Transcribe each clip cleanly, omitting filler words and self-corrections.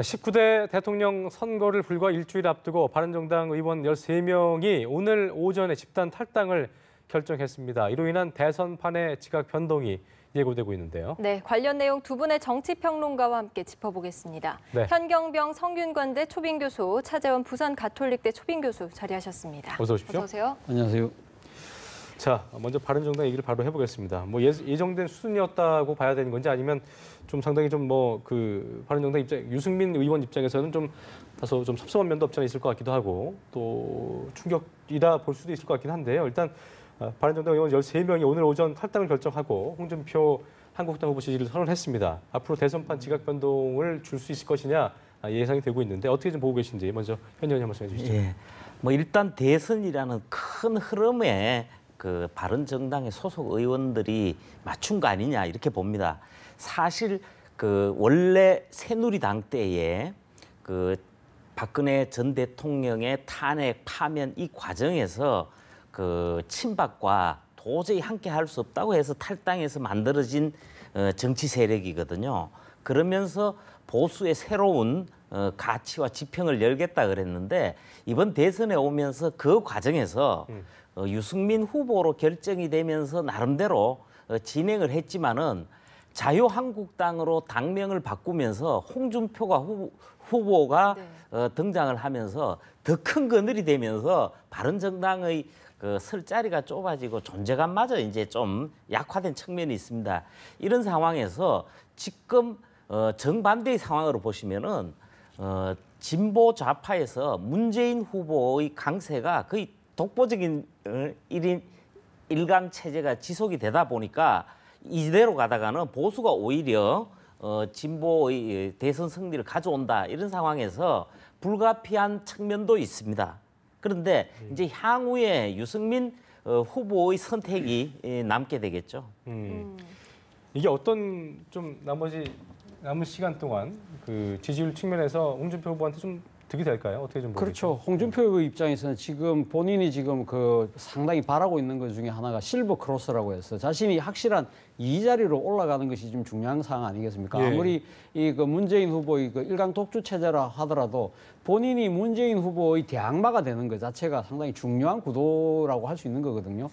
19대 대통령 선거를 불과 일주일 앞두고 바른정당 의원 13명이 오늘 오전에 집단 탈당을 결정했습니다. 이로 인한 대선판의 지각 변동이 예고되고 있는데요. 네, 관련 내용 두 분의 정치평론가와 함께 짚어보겠습니다. 네. 현경병 성균관대 초빙교수, 차재원 부산가톨릭대 초빙교수 자리하셨습니다. 어서 오십시오. 어서 오세요. 안녕하세요. 자, 먼저 바른정당 얘기를 바로 해보겠습니다. 뭐 예정된 수순이었다고 봐야 되는 건지 아니면 좀 상당히 좀 바른정당 입장, 유승민 의원 입장에서는 좀 다소 좀 섭섭한 면도 없지 않아 있을 것 같기도 하고 또 충격이다 볼 수도 있을 것 같긴 한데요. 일단 바른정당 의원 13명이 오늘 오전 탈당을 결정하고 홍준표 한국당 후보 지지를 선언했습니다. 앞으로 대선판 지각 변동을 줄 수 있을 것이냐 예상이 되고 있는데 어떻게 좀 보고 계신지 먼저 현 의원님 말씀해 주시죠. 예. 일단 대선이라는 큰 흐름에 그 바른정당의 소속 의원들이 맞춘 거 아니냐 이렇게 봅니다. 사실 그 원래 새누리당 때에 그 박근혜 전 대통령의 탄핵 파면 이 과정에서 그 친박과 도저히 함께 할 수 없다고 해서 탈당해서 만들어진 정치 세력이거든요. 그러면서 보수의 새로운 가치와 지평을 열겠다 그랬는데 이번 대선에 오면서 그 과정에서 유승민 후보로 결정이 되면서 나름대로 진행을 했지만은 자유한국당으로 당명을 바꾸면서 홍준표가 후보가 등장을 하면서 더 큰 그늘이 되면서 바른정당의 그 설 자리가 좁아지고 존재감마저 이제 좀 약화된 측면이 있습니다. 이런 상황에서 지금 정반대의 상황으로 보시면은 진보 좌파에서 문재인 후보의 강세가 거의 독보적인 일강 체제가 지속이 되다 보니까 이대로 가다가는 보수가 오히려 진보의 대선 승리를 가져온다 이런 상황에서 불가피한 측면도 있습니다. 그런데 이제 향후에 유승민 후보의 선택이 남게 되겠죠. 이게 어떤 좀 남은 시간 동안 그 지지율 측면에서 홍준표 후보한테 좀 득이 될까요? 어떻게 좀 보세요? 그렇죠. 홍준표 후보 입장에서는 지금 본인이 지금 그 상당히 바라고 있는 것 중에 하나가 실버 크로스라고 해서 자신이 확실한 2자리로 올라가는 것이 좀 중요한 사항 아니겠습니까? 예. 아무리 이 그 문재인 후보의 그 일강 독주 체제라 하더라도 본인이 문재인 후보의 대항마가 되는 것 자체가 상당히 중요한 구도라고 할 수 있는 거거든요.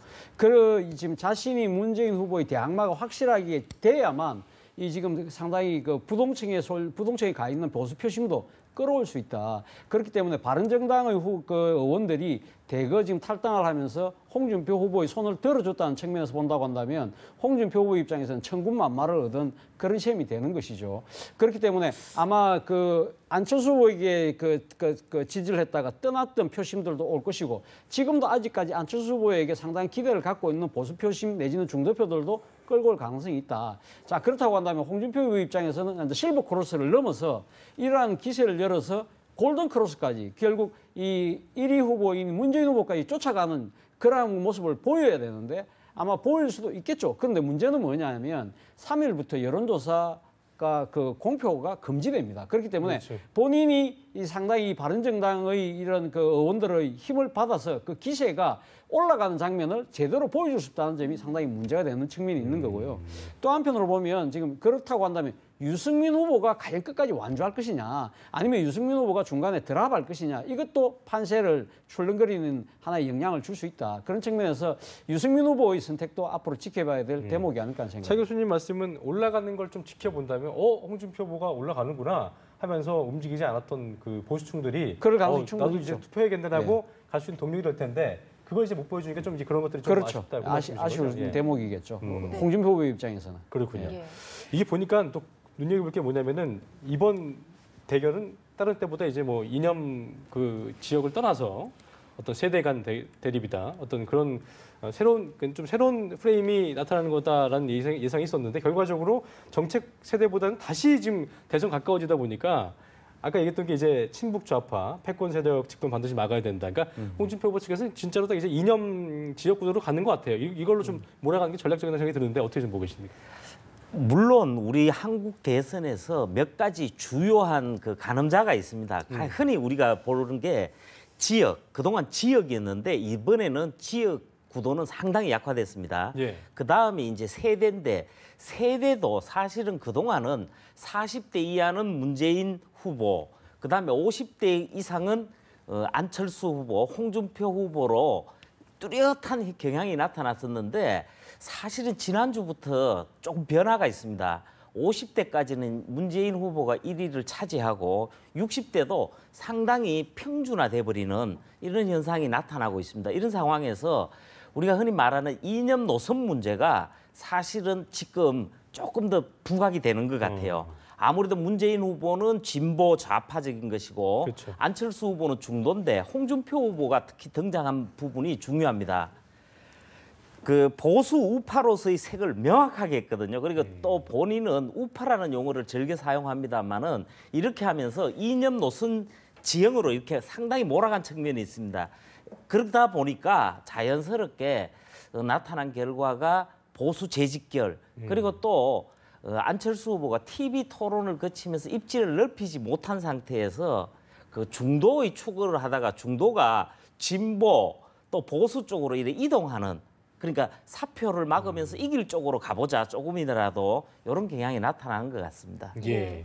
지금 자신이 문재인 후보의 대항마가 확실하게 돼야만 이 지금 상당히 그 부동층에 가 있는 보수 표심도 끌어올 수 있다. 그렇기 때문에 바른정당의 그 의원들이 대거 지금 탈당을 하면서 홍준표 후보의 손을 들어줬다는 측면에서 본다고 한다면 홍준표 후보 입장에서는 천군만마를 얻은 그런 셈이 되는 것이죠. 그렇기 때문에 아마 그 안철수 후보에게 그 지지를 했다가 떠났던 표심들도 올 것이고 지금도 아직까지 안철수 후보에게 상당히 기대를 갖고 있는 보수 표심 내지는 중도표들도 끌고 올 가능성이 있다. 자, 그렇다고 한다면 홍준표 후보 입장에서는 실버 크로스를 넘어서 이러한 기세를 열어서 골든 크로스까지 결국 이 1위 후보인 문재인 후보까지 쫓아가는 그러한 모습을 보여야 되는데 아마 보일 수도 있겠죠. 그런데 문제는 뭐냐면 3일부터 여론조사가 그 공표가 금지됩니다. 그렇기 때문에 그렇죠. 본인이 상당히 바른정당의 이런 그 의원들의 힘을 받아서 그 기세가 올라가는 장면을 제대로 보여줄 수 없다는 점이 상당히 문제가 되는 측면이 있는 거고요. 또 한편으로 보면 지금 그렇다고 한다면 유승민 후보가 과연 끝까지 완주할 것이냐 아니면 유승민 후보가 중간에 드랍할 것이냐 이것도 판세를 출렁거리는 하나의 영향을 줄 수 있다. 그런 측면에서 유승민 후보의 선택도 앞으로 지켜봐야 될 대목이 아닐까 하는 생각입니다. 차 교수님 말씀은 올라가는 걸 좀 지켜본다면 홍준표 후보가 올라가는구나 하면서 움직이지 않았던 그 보수층들이 그럴 가능성이 충분히 나도 이제 있죠. 투표해야겠다라고 갈 수 있는 동력이 될 텐데 그걸 이제 못 보여주니까 좀 이제 그런 것들이 좀 그렇죠. 아쉽다고 아쉬운 예. 대목이겠죠. 홍준표 후보 입장에서는. 그렇군요. 예. 이게 보니까 또 눈여겨볼 게 뭐냐면은 이번 대결은 다른 때보다 이제 뭐 이념 그 지역을 떠나서 어떤 세대 간 대립이다. 어떤 그런 새로운 프레임이 나타나는 거다라는 예상이 있었는데 결과적으로 정책 세대보다는 다시 지금 대선 가까워지다 보니까 아까 얘기했던 게 이제 친북 좌파 패권 세력 집권 반드시 막아야 된다. 그러니까 홍준표 후보 측에서는 진짜로 딱 이제 이념 지역 구도로 가는 것 같아요. 이걸로 좀 몰아가는 게 전략적인 생각이 드는데 어떻게 좀 보고 계십니까? 물론 우리 한국 대선에서 몇 가지 주요한 그 가늠자가 있습니다. 흔히 우리가 보는 게 지역, 그동안 지역이었는데 이번에는 지역 구도는 상당히 약화됐습니다. 예. 그 다음에 이제 세대인데 세대도 사실은 그동안은 40대 이하는 문재인 후보, 그다음에 50대 이상은 안철수 후보, 홍준표 후보로 뚜렷한 경향이 나타났었는데 사실은 지난주부터 조금 변화가 있습니다. 50대까지는 문재인 후보가 1위를 차지하고 60대도 상당히 평준화돼 버리는 이런 현상이 나타나고 있습니다. 이런 상황에서 우리가 흔히 말하는 이념 노선 문제가 사실은 지금 조금 더 부각이 되는 것 같아요. 아무래도 문재인 후보는 진보 좌파적인 것이고 그렇죠. 안철수 후보는 중도인데 홍준표 후보가 특히 등장한 부분이 중요합니다. 그 보수 우파로서의 색을 명확하게 했거든요. 그리고 또 본인은 우파라는 용어를 즐겨 사용합니다만은 이렇게 하면서 이념 노선 지형으로 이렇게 상당히 몰아간 측면이 있습니다. 그러다 보니까 자연스럽게 나타난 결과가 보수 재직결 그리고 또 안철수 후보가 TV 토론을 거치면서 입지를 넓히지 못한 상태에서 그 중도의 추구를 하다가 중도가 진보 또 보수 쪽으로 이렇게 이동하는 그러니까 사표를 막으면서 이길 쪽으로 가보자 조금이라도 이런 경향이 나타나는 것 같습니다. 예.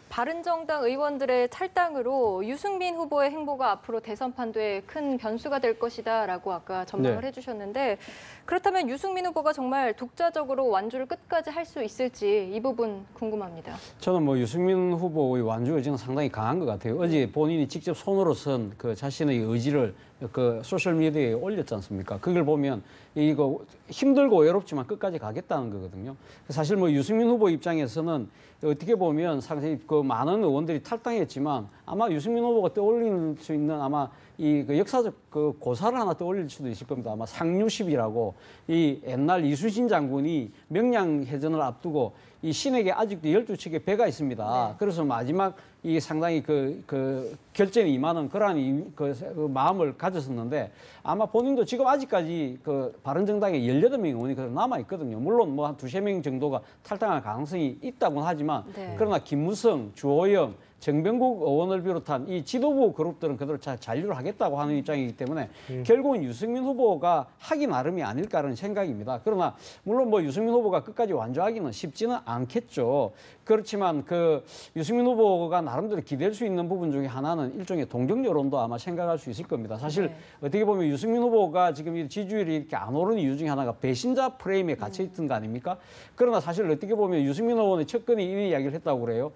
바른정당 의원들의 탈당으로 유승민 후보의 행보가 앞으로 대선 판도에 큰 변수가 될 것이다라고 아까 전망을 네. 해주셨는데 그렇다면 유승민 후보가 정말 독자적으로 완주를 끝까지 할 수 있을지 이 부분 궁금합니다. 저는 뭐 유승민 후보의 완주 의지는 상당히 강한 것 같아요. 어제 본인이 직접 손으로 쓴 그 자신의 의지를 그 소셜 미디어에 올렸지 않습니까? 그걸 보면 이거 힘들고 외롭지만 끝까지 가겠다는 거거든요. 사실 뭐 유승민 후보 입장에서는 어떻게 보면 상당히 그 많은 의원들이 탈당했지만 아마 유승민 후보가 떠올릴 수 있는 아마 이 그 역사적 그 고사를 하나 떠올릴 수도 있을 겁니다. 아마 상류십이라고 이 옛날 이순신 장군이 명량해전을 앞두고 이 신에게 아직도 12척의 배가 있습니다. 네. 그래서 마지막 이 상당히 그 결전에 임하는 그러한 그 마음을 가졌었는데 아마 본인도 지금 아직까지 그 바른정당에 18명의 의원이 그대로 남아 있거든요. 물론 뭐 한 두세 명 정도가 탈당할 가능성이 있다고는 하지만 네. 그러나 김무성, 주호영, 정병국 의원을 비롯한 이 지도부 그룹들은 그대로 잔류를 하겠다고 하는 입장이기 때문에 결국은 유승민 후보가 하기 나름이 아닐까라는 생각입니다. 그러나 물론 뭐 유승민 후보가 끝까지 완주하기는 쉽지는 않겠죠. 그렇지만 그 유승민 후보가 나름대로 기댈 수 있는 부분 중에 하나는 일종의 동정 여론도 아마 생각할 수 있을 겁니다. 사실 네. 어떻게 보면 유승민 후보가 지금 이 지지율이 이렇게 안 오르는 이유 중에 하나가 배신자 프레임에 갇혀 있던 거 아닙니까? 그러나 사실 어떻게 보면 유승민 후보는 첫건에 이미 이야기를 했다고 그래요.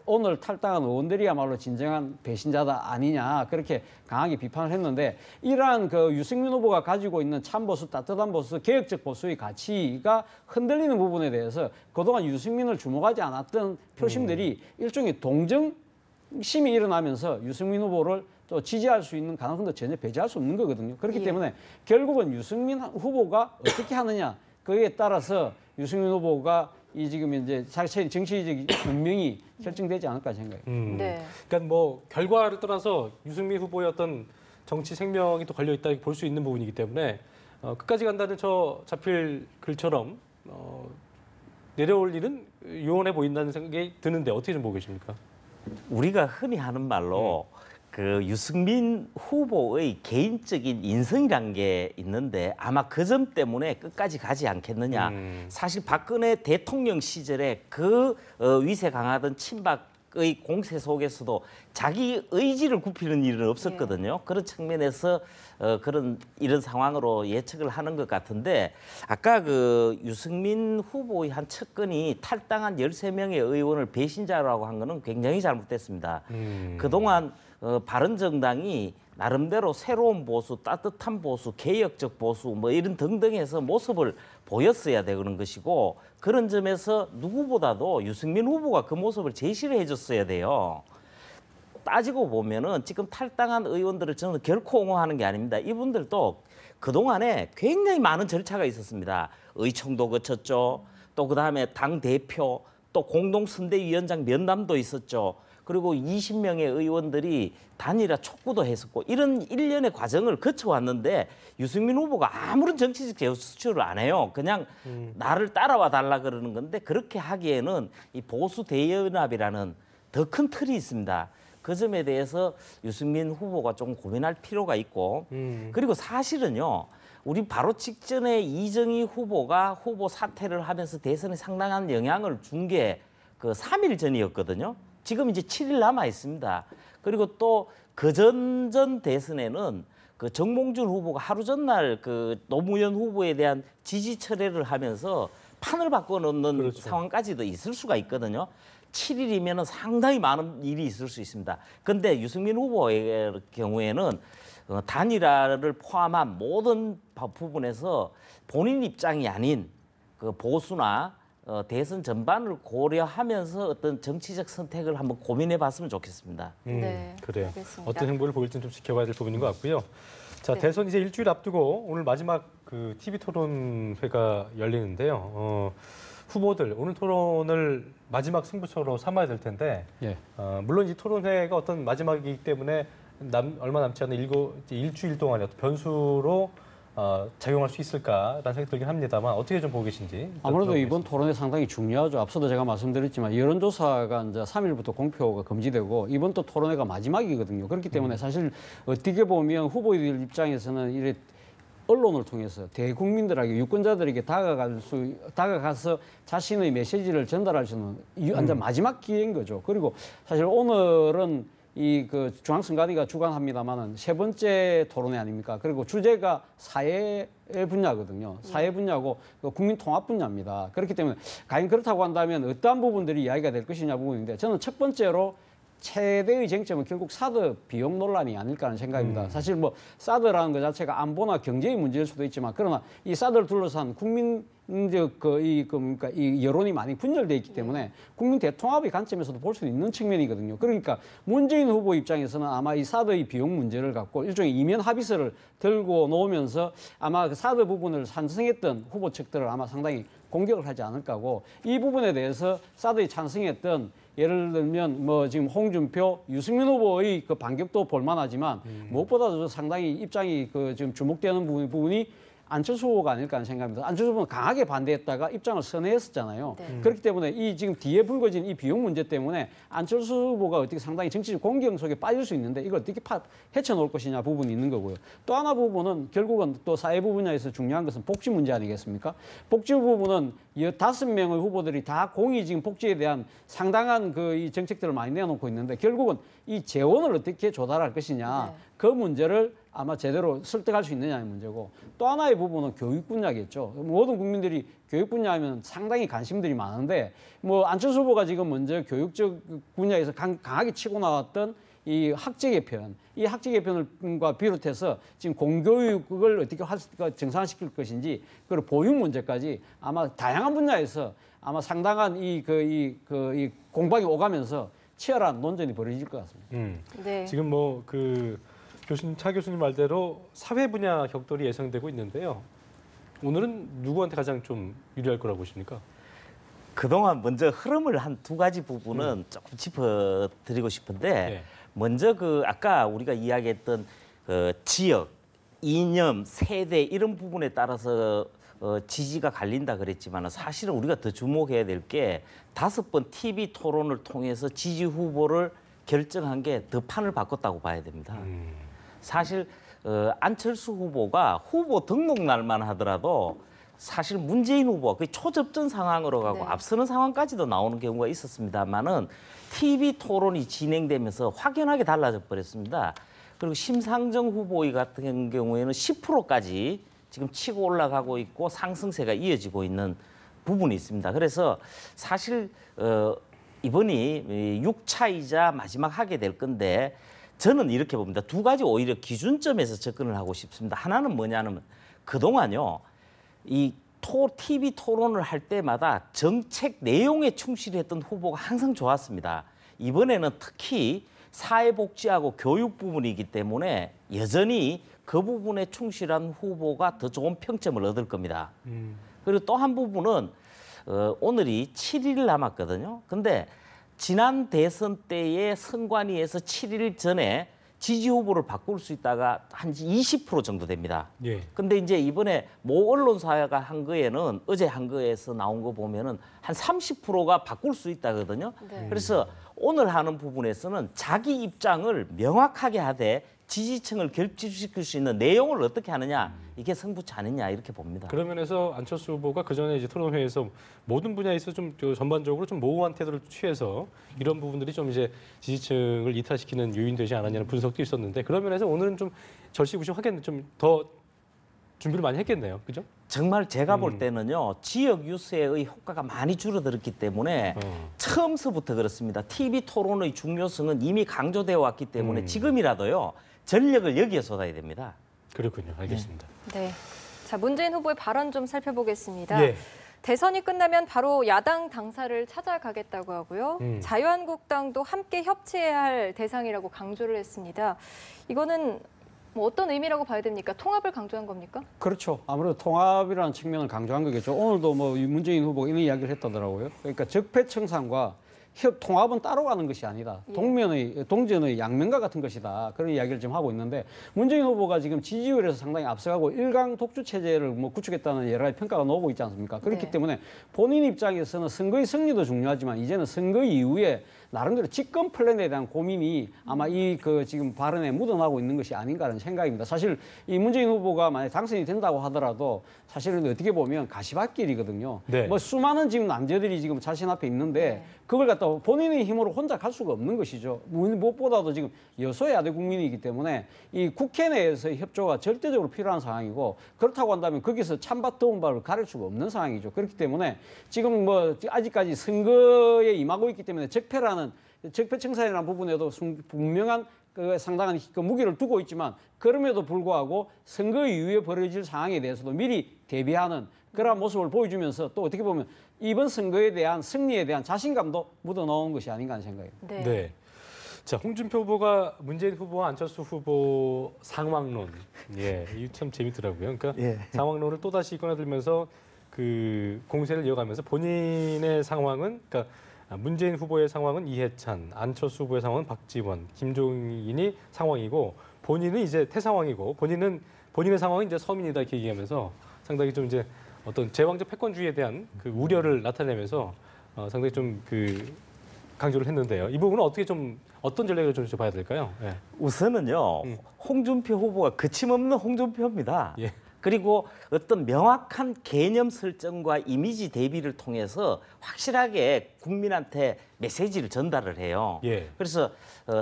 오늘 탈당한 의원들이야말로 진정한 배신자다 아니냐 그렇게 강하게 비판을 했는데 이러한 그 유승민 후보가 가지고 있는 참보수, 따뜻한 보수, 개혁적 보수의 가치가 흔들리는 부분에 대해서 그동안 유승민을 주목하지 않았던 표심들이 일종의 동정심이 일어나면서 유승민 후보를 또 지지할 수 있는 가능성도 전혀 배제할 수 없는 거거든요. 그렇기 예. 때문에 결국은 유승민 후보가 어떻게 하느냐 그에 따라서 유승민 후보가 이 지금 이제 자체의 정치적 운명이 결정되지 않을까 생각해요. 네. 그러니까 뭐 결과를 떠나서 유승민 후보의 어떤 정치 생명이 또 걸려 있다 볼 수 있는 부분이기 때문에 끝까지 간다는 저 자필 글처럼 내려올 일은 요원해 보인다는 생각이 드는데 어떻게 좀 보고 계십니까? 우리가 흔히 하는 말로 그 유승민 후보의 개인적인 인성이란 게 있는데 아마 그 점 때문에 끝까지 가지 않겠느냐. 사실 박근혜 대통령 시절에 그 위세 강하던 친박의 공세 속에서도 자기 의지를 굽히는 일은 없었거든요. 그런 측면에서 이런 상황으로 예측을 하는 것 같은데 아까 그 유승민 후보의 한 측근이 탈당한 13명의 의원을 배신자라고 한 거는 굉장히 잘못됐습니다. 그동안 바른정당이 나름대로 새로운 보수, 따뜻한 보수, 개혁적 보수 뭐 이런 등등해서 모습을 보였어야 되는 것이고 그런 점에서 누구보다도 유승민 후보가 그 모습을 제시를 해줬어야 돼요. 따지고 보면은 지금 탈당한 의원들을 저는 결코 옹호하는 게 아닙니다. 이분들도 그동안에 굉장히 많은 절차가 있었습니다. 의총도 거쳤죠. 또 그다음에 당 대표, 또 공동선대위원장 면담도 있었죠. 그리고 20명의 의원들이 단일화 촉구도 했었고 이런 일련의 과정을 거쳐왔는데 유승민 후보가 아무런 정치적 제스처를 안 해요. 그냥 나를 따라와 달라 그러는 건데 그렇게 하기에는 이 보수 대연합이라는 더 큰 틀이 있습니다. 그 점에 대해서 유승민 후보가 좀 고민할 필요가 있고 그리고 사실은요. 우리 바로 직전에 이정희 후보가 후보 사퇴를 하면서 대선에 상당한 영향을 준 게 그 3일 전이었거든요. 지금 이제 7일 남아 있습니다. 그리고 또 그전 대선에는 그 정몽준 후보가 하루 전날 그 노무현 후보에 대한 지지 철회를 하면서 판을 바꿔놓는 그렇죠. 상황까지도 있을 수가 있거든요. 7일이면 상당히 많은 일이 있을 수 있습니다. 그런데 유승민 후보의 경우에는 단일화를 포함한 모든 부분에서 본인 입장이 아닌 그 보수나 대선 전반을 고려하면서 어떤 정치적 선택을 한번 고민해봤으면 좋겠습니다. 그래요. 알겠습니다. 어떤 행보를 보일지는 좀 지켜봐야 될 부분인 것 같고요. 자, 네. 대선 이제 일주일 앞두고 오늘 마지막 그 TV 토론회가 열리는데요. 후보들 오늘 토론을 마지막 승부처로 삼아야 될 텐데 예. 물론 이 토론회가 어떤 마지막이기 때문에 얼마 남지 않은 일주일 동안의 어떤 변수로 작용할 수 있을까라는 생각이 들긴 합니다만 어떻게 좀 보고 계신지. 아무래도 이번 들어보겠습니다. 토론회 상당히 중요하죠. 앞서도 제가 말씀드렸지만 여론조사가 이제 3일부터 공표가 금지되고 이번 또 토론회가 마지막이거든요. 그렇기 때문에 사실 어떻게 보면 후보들 입장에서는 이래 언론을 통해서 대국민들에게 유권자들에게 다가가서 자신의 메시지를 전달할 수 있는 완전 마지막 기회인 거죠. 그리고 사실 오늘은 이 그 중앙선관위가 주관합니다만은 세 번째 토론회 아닙니까? 그리고 주제가 사회 분야거든요. 사회 분야고 국민 통합 분야입니다. 그렇기 때문에 과연 그렇다고 한다면 어떠한 부분들이 이야기가 될 것이냐 부분인데 저는 첫 번째로 최대의 쟁점은 결국 사드 비용 논란이 아닐까 하는 생각입니다. 사실 뭐 사드라는 것 자체가 안보나 경제의 문제일 수도 있지만 그러나 이 사드를 둘러싼 국민적 그러니까 이 여론이 많이 분열돼 있기 때문에 국민 대통합의 관점에서도 볼 수 있는 측면이거든요. 그러니까 문재인 후보 입장에서는 아마 이 사드의 비용 문제를 갖고 일종의 이면 합의서를 들고 놓으면서 아마 그 사드 부분을 찬성했던 후보 측들을 아마 상당히 공격을 하지 않을까 하고 이 부분에 대해서 사드에 찬성했던 예를 들면 뭐 지금 홍준표, 유승민 후보의 그 반격도 볼만하지만 무엇보다도 상당히 입장이 그 지금 주목되는 부분이 안철수 후보가 아닐까 하는 생각입니다. 안철수 후보는 강하게 반대했다가 입장을 선회했었잖아요. 네. 그렇기 때문에 이 지금 뒤에 불거진 이 비용 문제 때문에 안철수 후보가 어떻게 상당히 정치적 공경 속에 빠질 수 있는데 이걸 어떻게 헤쳐놓을 것이냐 부분이 있는 거고요. 또 하나 부분은 결국은 또 사회부 분야에서 중요한 것은 복지 문제 아니겠습니까? 복지 부분은 15명의 후보들이 다 공이 지금 복지에 대한 상당한 그 이 정책들을 많이 내놓고 있는데 결국은 이 재원을 어떻게 조달할 것이냐 네. 그 문제를 아마 제대로 설득할 수 있느냐의 문제고 또 하나의 부분은 교육 분야겠죠. 모든 국민들이 교육 분야하면 상당히 관심들이 많은데 뭐 안철수 후보가 지금 먼저 교육적 분야에서 강하게 치고 나왔던 이 학제 개편, 이 학제 개편과 비롯해서 지금 공교육을 어떻게 정상화시킬 것인지 그리고 보육 문제까지 아마 다양한 분야에서 아마 상당한 이 공방이 오가면서 치열한 논쟁이 벌어질 것 같습니다. 네. 지금 뭐 그 차 교수님 말대로 사회 분야 격돌이 예상되고 있는데요. 오늘은 누구한테 가장 좀 유리할 거라고 보십니까? 그동안 먼저 흐름을 한 두 가지 부분은 조금 짚어드리고 싶은데 네. 먼저 그 아까 우리가 이야기했던 그 지역, 이념, 세대 이런 부분에 따라서 지지가 갈린다 그랬지만 사실은 우리가 더 주목해야 될 게 5번 TV 토론을 통해서 지지 후보를 결정한 게 더 판을 바꿨다고 봐야 됩니다. 사실 안철수 후보가 후보 등록 날만 하더라도 사실 문재인 후보가 거의 초접전 상황으로 가고 네. 앞서는 상황까지도 나오는 경우가 있었습니다만은 TV 토론이 진행되면서 확연하게 달라져 버렸습니다. 그리고 심상정 후보의 같은 경우에는 10%까지 지금 치고 올라가고 있고 상승세가 이어지고 있는 부분이 있습니다. 그래서 사실 이번이 6차이자 마지막 하게 될 건데 저는 이렇게 봅니다. 두 가지 오히려 기준점에서 접근을 하고 싶습니다. 하나는 뭐냐면 그동안요. 이 TV 토론을 할 때마다 정책 내용에 충실했던 후보가 항상 좋았습니다. 이번에는 특히 사회복지하고 교육 부분이기 때문에 여전히 그 부분에 충실한 후보가 더 좋은 평점을 얻을 겁니다. 그리고 또 한 부분은 오늘이 7일 남았거든요. 근데 지난 대선 때의 선관위에서 7일 전에 지지 후보를 바꿀 수 있다가 한 20% 정도 됩니다. 예. 근데 이제 이번에 모 언론사가 한 거에는 어제 한 거에서 나온 거 보면은 한 30%가 바꿀 수 있다거든요. 네. 그래서 오늘 하는 부분에서는 자기 입장을 명확하게 하되 지지층을 결집시킬 수 있는 내용을 어떻게 하느냐 이게 승부처 아니냐 이렇게 봅니다. 그런 면에서 안철수 후보가 그 전에 이제 토론회에서 모든 분야에서 좀 전반적으로 좀 모호한 태도를 취해서 이런 부분들이 좀 이제 지지층을 이탈시키는 요인 되지 않았냐는 분석도 있었는데 그런 면에서 오늘은 좀 절시부심하겠네, 좀 더 준비를 많이 했겠네요, 그죠? 정말 제가 볼 때는요 지역 유세의 효과가 많이 줄어들었기 때문에 처음서부터 그렇습니다. TV 토론의 중요성은 이미 강조되어 왔기 때문에 지금이라도요 전력을 여기에 쏟아야 됩니다. 그렇군요, 알겠습니다. 네. 자, 문재인 후보의 발언 좀 살펴보겠습니다. 예. 대선이 끝나면 바로 야당 당사를 찾아가겠다고 하고요. 자유한국당도 함께 협치해야 할 대상이라고 강조를 했습니다. 이거는 뭐 어떤 의미라고 봐야 됩니까? 통합을 강조한 겁니까? 그렇죠. 아무래도 통합이라는 측면을 강조한 거겠죠. 오늘도 뭐 문재인 후보가 이런 이야기를 했다더라고요. 그러니까 적폐청산과 통합은 따로 가는 것이 아니다. 동전의 양면과 같은 것이다. 그런 이야기를 지금 하고 있는데 문재인 후보가 지금 지지율에서 상당히 앞서가고 일강 독주 체제를 뭐 구축했다는 여러 가지 평가가 나오고 있지 않습니까? 그렇기 네. 때문에 본인 입장에서는 선거의 승리도 중요하지만 이제는 선거 이후에 나름대로 집권 플랜에 대한 고민이 아마 이 지금 발언에 묻어나고 있는 것이 아닌가라는 생각입니다. 사실 이 문재인 후보가 만약 당선이 된다고 하더라도 사실은 어떻게 보면 가시밭길이거든요. 네. 뭐 수많은 지금 남자들이 지금 자신 앞에 있는데 그걸 갖다 본인의 힘으로 혼자 갈 수가 없는 것이죠. 무엇보다도 지금 여소야대 국민이기 때문에 이 국회 내에서의 협조가 절대적으로 필요한 상황이고 그렇다고 한다면 거기서 찬밥 더운 밥을 가릴 수가 없는 상황이죠. 그렇기 때문에 지금 뭐 아직까지 선거에 임하고 있기 때문에 적폐청산이라는 부분에도 분명한 상당한 무게를 두고 있지만 그럼에도 불구하고 선거 이후에 벌어질 상황에 대해서도 미리 대비하는 그런 모습을 보여주면서 또 어떻게 보면 이번 선거에 대한 승리에 대한 자신감도 묻어넣은 것이 아닌가 하는 생각입니다. 네. 네. 자, 홍준표 후보가 문재인 후보와 안철수 후보 상황론, 예, 이게 참 재밌더라고요. 그러니까 상황론을 또 다시 꺼내들면서 그 공세를 이어가면서 본인의 상황은, 그러니까 문재인 후보의 상황은 이해찬, 안철수 후보의 상황은 박지원, 김종인이 상황이고 본인은 이제 태상황이고 본인의 상황은 이제 서민이다 이렇게 얘기하면서 상당히 좀 이제 어떤 제왕적 패권주의에 대한 그 우려를 나타내면서 상당히 좀 그 강조를 했는데요. 이 부분은 어떻게 좀 어떤 전략을 좀 봐야 될까요? 예. 우선은요 홍준표 후보가 거침없는 홍준표입니다. 예. 그리고 어떤 명확한 개념 설정과 이미지 대비를 통해서 확실하게 국민한테 메시지를 전달을 해요. 예. 그래서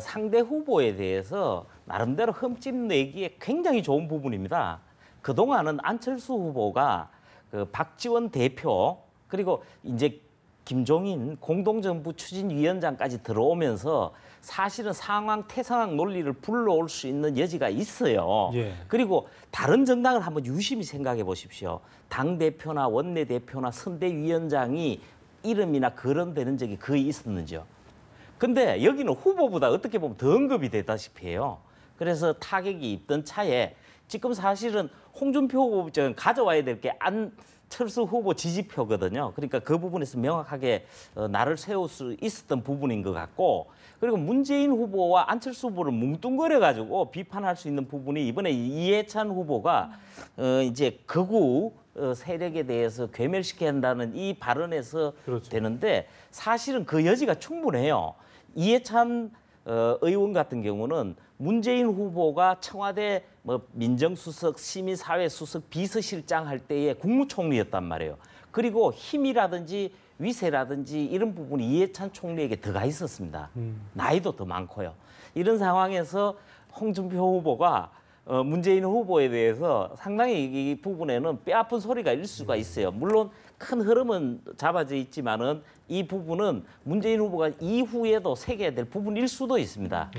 상대 후보에 대해서 나름대로 흠집 내기에 굉장히 좋은 부분입니다. 그동안은 안철수 후보가 그 박지원 대표 그리고 이제 김종인 공동정부 추진위원장까지 들어오면서 사실은 태상황 논리를 불러올 수 있는 여지가 있어요. 예. 그리고 다른 정당을 한번 유심히 생각해 보십시오. 당대표나 원내대표나 선대위원장이 이름이나 거론되는 적이 거의 있었는지요. 근데 여기는 후보보다 어떻게 보면 더 언급이 되다시피 해요. 그래서 타격이 있던 차에 지금 사실은 홍준표 후보 가져와야 될 게 안철수 후보 지지표거든요. 그러니까 그 부분에서 명확하게 나를 세울 수 있었던 부분인 것 같고 그리고 문재인 후보와 안철수 후보를 뭉뚱그려가지고 비판할 수 있는 부분이 이번에 이해찬 후보가 이제 극우 세력에 대해서 괴멸시켜야 한다는 이 발언에서 그렇죠. 되는데 사실은 그 여지가 충분해요. 이해찬 의원 같은 경우는 문재인 후보가 청와대 민정수석, 시민사회수석, 비서실장 할 때의 국무총리였단 말이에요. 그리고 힘이라든지 위세라든지 이런 부분이 이해찬 총리에게 들어가 있었습니다. 나이도 더 많고요. 이런 상황에서 홍준표 후보가 문재인 후보에 대해서 상당히 이 부분에는 뼈아픈 소리가 일 수가 있어요. 물론 큰 흐름은 잡아져 있지만은 이 부분은 문재인 후보가 이후에도 새겨야 될 부분일 수도 있습니다.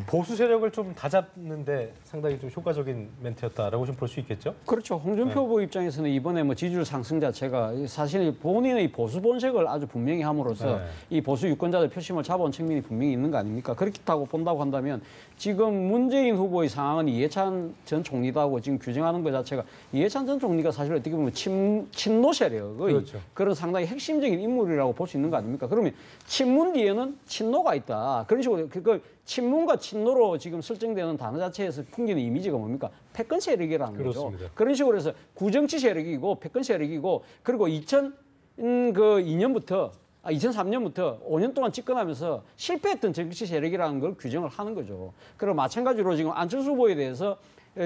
보수 세력을 좀 다잡는데 상당히 좀 효과적인 멘트였다라고 좀 볼 수 있겠죠? 그렇죠. 홍준표 후보 입장에서는 이번에 뭐 지지율 상승 자체가 사실 본인의 보수 본색을 아주 분명히 함으로써 이 보수 유권자들 표심을 잡아온 측면이 분명히 있는 거 아닙니까? 그렇다고 본다고 한다면 지금 문재인 후보의 상황은 이해찬 전 총리다고 지금 규정하는 것 자체가 이해찬 전 총리가 사실 어떻게 보면 친노 세력의 그렇죠. 그런 상당히 핵심적인 인물이라고 볼 수 있는 거 아닙니까? 그러면 친문 뒤에는 친노가 있다. 그런 식으로 그걸 친문과 친노로 지금 설정되는 단어 자체에서 풍기는 이미지가 뭡니까? 패권 세력이라는 그렇습니다. 거죠. 그런 식으로 해서 구정치 세력이고 패권 세력이고 그리고 2002년부터 2003년부터 5년 동안 집권하면서 실패했던 정치 세력이라는 걸 규정을 하는 거죠. 그리고 마찬가지로 지금 안철수 후보에 대해서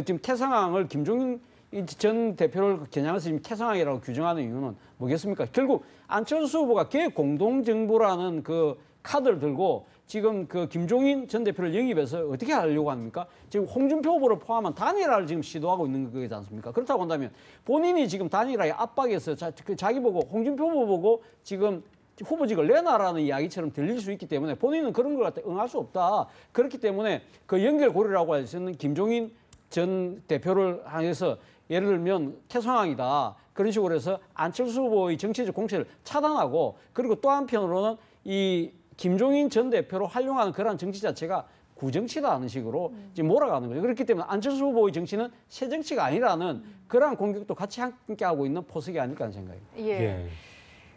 지금 태상황을 김종인 전 대표를 겨냥해서 지금 태상황이라고 규정하는 이유는 뭐겠습니까? 결국 안철수 후보가 개혁 공동정부라는 그 카드를 들고 지금 그 김종인 전 대표를 영입해서 어떻게 하려고 합니까? 지금 홍준표 후보를 포함한 단일화를 지금 시도하고 있는 거지 않습니까? 그렇다고 한다면 본인이 지금 단일화의 압박에서 자기 보고 홍준표 후보 보고 지금 후보직을 내놔라는 이야기처럼 들릴 수 있기 때문에 본인은 그런 걸 갖다 응할 수 없다. 그렇기 때문에 그 연결고리라고 할 수 있는 김종인 전 대표를 향해서 예를 들면 태상황이다. 그런 식으로 해서 안철수 후보의 정치적 공세를 차단하고 그리고 또 한편으로는 이 김종인 전 대표로 활용하는 그러한 정치 자체가 구정치다는 식으로 지금 몰아가는 거죠. 그렇기 때문에 안철수 후보의 정치는 새 정치가 아니라는 그러한 공격도 같이 함께하고 있는 포석이 아닐까 하는 생각입니다. 예.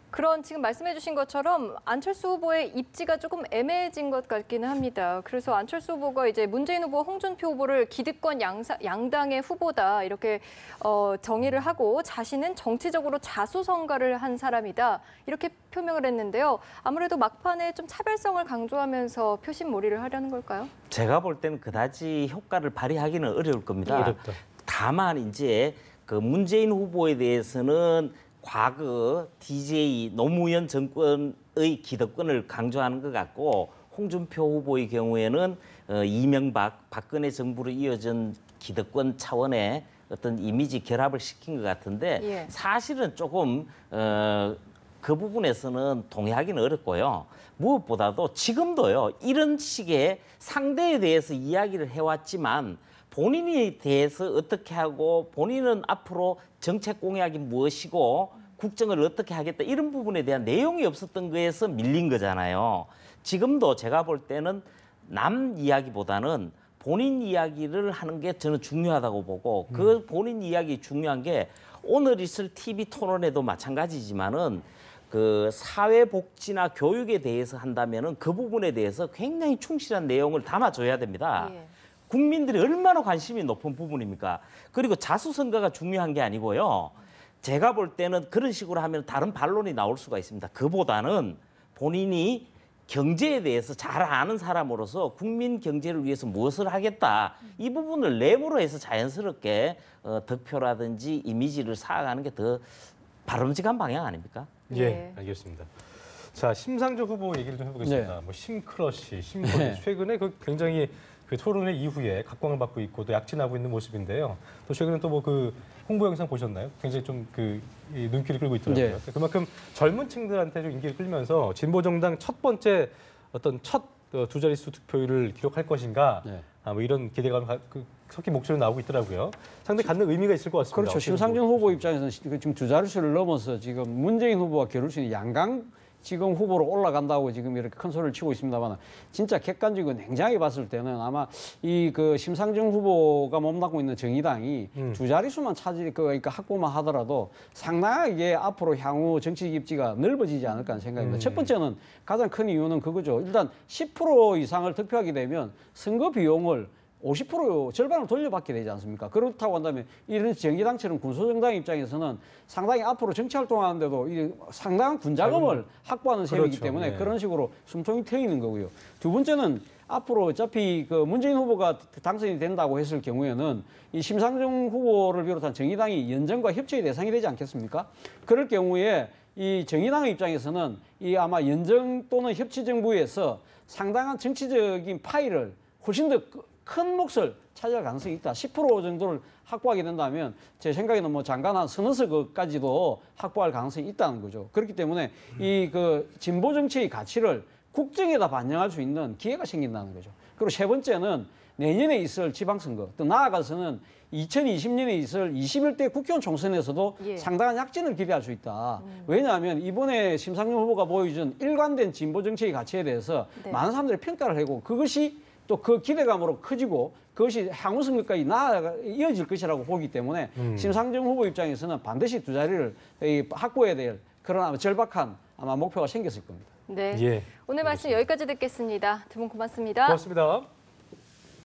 그런 지금 말씀해주신 것처럼 안철수 후보의 입지가 조금 애매해진 것 같기는 합니다. 그래서 안철수 후보가 이제 문재인 후보, 홍준표 후보를 기득권 양당의 후보다 이렇게 정의를 하고 자신은 정치적으로 자수성가를 한 사람이다 이렇게 표명을 했는데요. 아무래도 막판에 좀 차별성을 강조하면서 표심몰이를 하려는 걸까요? 제가 볼 때는 그다지 효과를 발휘하기는 어려울 겁니다. 어렵다. 다만 이제 그 문재인 후보에 대해서는 과거 DJ 노무현 정권의 기득권을 강조하는 것 같고 홍준표 후보의 경우에는 이명박, 박근혜 정부로 이어진 기득권 차원의 어떤 이미지 결합을 시킨 것 같은데 예. 사실은 조금 그 부분에서는 동의하기는 어렵고요. 무엇보다도 지금도요. 이런 식의 상대에 대해서 이야기를 해왔지만 본인에 대해서 어떻게 하고 본인은 앞으로 정책 공약이 무엇이고 국정을 어떻게 하겠다 이런 부분에 대한 내용이 없었던 거에서 밀린 거잖아요. 지금도 제가 볼 때는 남 이야기보다는 본인 이야기를 하는 게 저는 중요하다고 보고 그 본인 이야기 중요한 게 오늘 있을 TV 토론에도 마찬가지지만은 그 사회복지나 교육에 대해서 한다면은 그 부분에 대해서 굉장히 충실한 내용을 담아줘야 됩니다. 예. 국민들이 얼마나 관심이 높은 부분입니까? 그리고 자수성가가 중요한 게 아니고요. 제가 볼 때는 그런 식으로 하면 다른 반론이 나올 수가 있습니다. 그보다는 본인이 경제에 대해서 잘 아는 사람으로서 국민 경제를 위해서 무엇을 하겠다. 이 부분을 내부로 해서 자연스럽게 득표라든지 이미지를 쌓아가는 게 더 바람직한 방향 아닙니까? 예, 알겠습니다. 자, 심상정 후보 얘기를 좀 해보겠습니다. 네. 뭐 심크러쉬, 심보리 네. 최근에 그 굉장히 그 토론회 이후에 각광을 받고 있고 또 약진하고 있는 모습인데요. 또 최근에 또 뭐 그 홍보 영상 보셨나요? 굉장히 좀 그 눈길을 끌고 있더라고요. 네. 그만큼 젊은 층들한테 좀 인기를 끌면서 진보 정당 첫 번째 어떤 첫 두 자릿수 득표율을 기록할 것인가? 네. 뭐 이런 기대감이 섞인 목소리 나오고 있더라고요. 상당히 갖는 의미가 있을 것 같습니다. 그렇죠. 심상정 후보 입장에서는 지금 두 자릿수를 넘어서 지금 문재인 후보와 겨룰 수 있는 양강 지금 후보로 올라간다고 지금 이렇게 큰 소리를 치고 있습니다만 진짜 객관적이고 냉정하게 봤을 때는 아마 이 그 심상정 후보가 몸담고 있는 정의당이 두 자릿수만 그러니까 확보만 하더라도 상당하게 앞으로 향후 정치 입지가 넓어지지 않을까 하는 생각입니다. 첫 번째는 가장 큰 이유는 그거죠. 일단 10% 이상을 득표하게 되면 선거 비용을 50% 절반을 돌려받게 되지 않습니까? 그렇다고 한다면 이런 정의당처럼 군소정당 입장에서는 상당히 앞으로 정치활동하는데도 상당한 군자금을 확보하는 셈이기 그렇죠. 때문에 네. 그런 식으로 숨통이 트여 있는 거고요. 두 번째는 앞으로 어차피 그 문재인 후보가 당선이 된다고 했을 경우에는 이 심상정 후보를 비롯한 정의당이 연정과 협치의 대상이 되지 않겠습니까? 그럴 경우에 이 정의당의 입장에서는 이 아마 연정 또는 협치 정부에서 상당한 정치적인 파일을 훨씬 더 큰 몫을 차지할 가능성이 있다. 10% 정도를 확보하게 된다면 제 생각에는 뭐 장관 한 서너 석까지도 확보할 가능성이 있다는 거죠. 그렇기 때문에 이 그 진보 정치의 가치를 국정에다 반영할 수 있는 기회가 생긴다는 거죠. 그리고 세 번째는 내년에 있을 지방선거, 또 나아가서는 2020년에 있을 21대 국회의원 총선에서도 예. 상당한 약진을 기대할 수 있다. 왜냐하면 이번에 심상정 후보가 보여준 일관된 진보 정치의 가치에 대해서 네. 많은 사람들이 평가를 하고 그것이 또 그 기대감으로 커지고 그것이 향후 선거까지 이어질 것이라고 보기 때문에 심상정 후보 입장에서는 반드시 두 자리를 확보해야 될 그런 아마 절박한 아마 목표가 생겼을 겁니다. 네. 예. 오늘 말씀 여기까지 듣겠습니다. 두 분 고맙습니다. 고맙습니다.